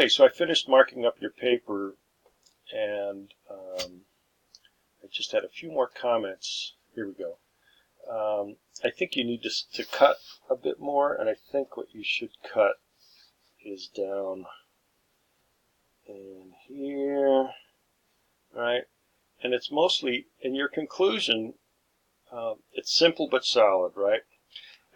Okay, so I finished marking up your paper, and I just had a few more comments. Here we go. I think you need to cut a bit more, and I think what you should cut is down in here, right? And it's mostly, in your conclusion, it's simple but solid, right?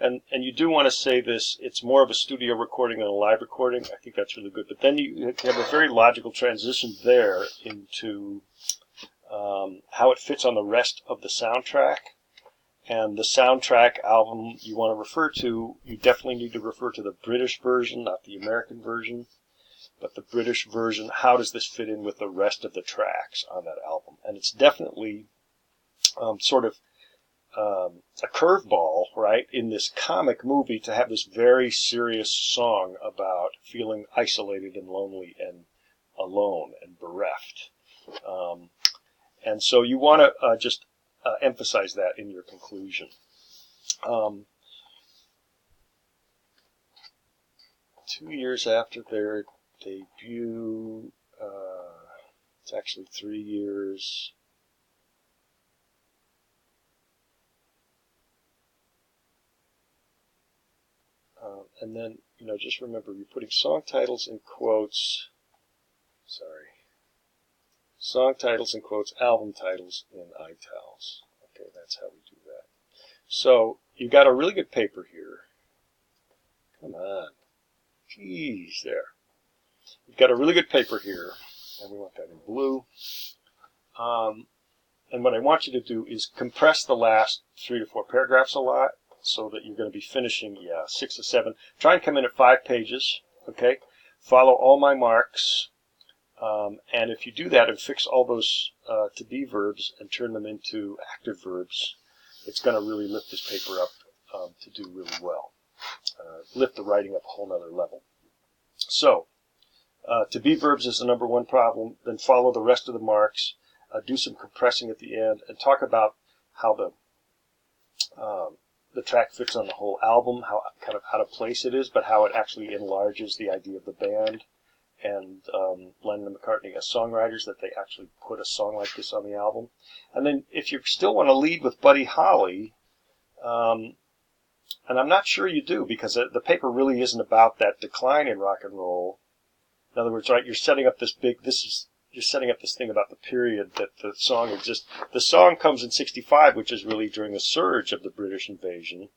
And you do want to say this, it's more of a studio recording than a live recording. I think that's really good. But then you have a very logical transition there into how it fits on the rest of the soundtrack. And the soundtrack album you want to refer to, you definitely need to refer to the British version, not the American version. But the British version, how does this fit in with the rest of the tracks on that album? And it's definitely sort of a curveball, right, in this comic movie to have this very serious song about feeling isolated and lonely and alone and bereft. And so you want to just emphasize that in your conclusion. 2 years after their debut, it's actually 3 years. And then, just remember, you're putting song titles in quotes. Sorry. Song titles in quotes, album titles in italics. Okay, that's how we do that. So, you got a really good paper here. Come on. Jeez, there. You've got a really good paper here, and we want that in blue. And what I want you to do is compress the last 3 to 4 paragraphs a lot, so that you're going to be finishing, 6 to 7. Try and come in at 5 pages, okay? Follow all my marks, and if you do that and fix all those to-be verbs and turn them into active verbs, it's going to really lift this paper up to do really well. Lift the writing up a whole nother level. So, to-be verbs is the number one problem. Then follow the rest of the marks, do some compressing at the end, and talk about how the track fits on the whole album, how kind of out of place it is, but how it actually enlarges the idea of the band and Lennon and McCartney as songwriters, that they actually put a song like this on the album. And then if you still want to lead with Buddy Holly, and I'm not sure you do, because the paper really isn't about that decline in rock and roll. In other words, right, you're setting up this thing about the period that the song exists. The song comes in 65, which is really during the surge of the British invasion.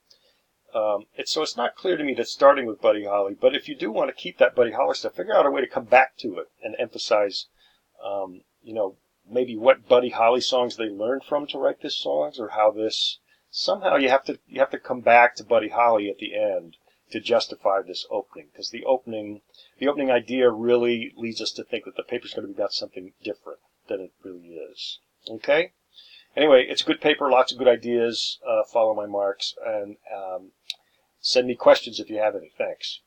So it's not clear to me that starting with Buddy Holly, but if you do want to keep that Buddy Holly stuff, figure out a way to come back to it and emphasize, maybe what Buddy Holly songs they learned from to write this songs, or how this, somehow you have to come back to Buddy Holly at the end to justify this opening, because the opening idea really leads us to think that the paper's going to be about something different than it really is. Okay? Anyway, it's a good paper, lots of good ideas. Follow my marks, and send me questions if you have any. Thanks.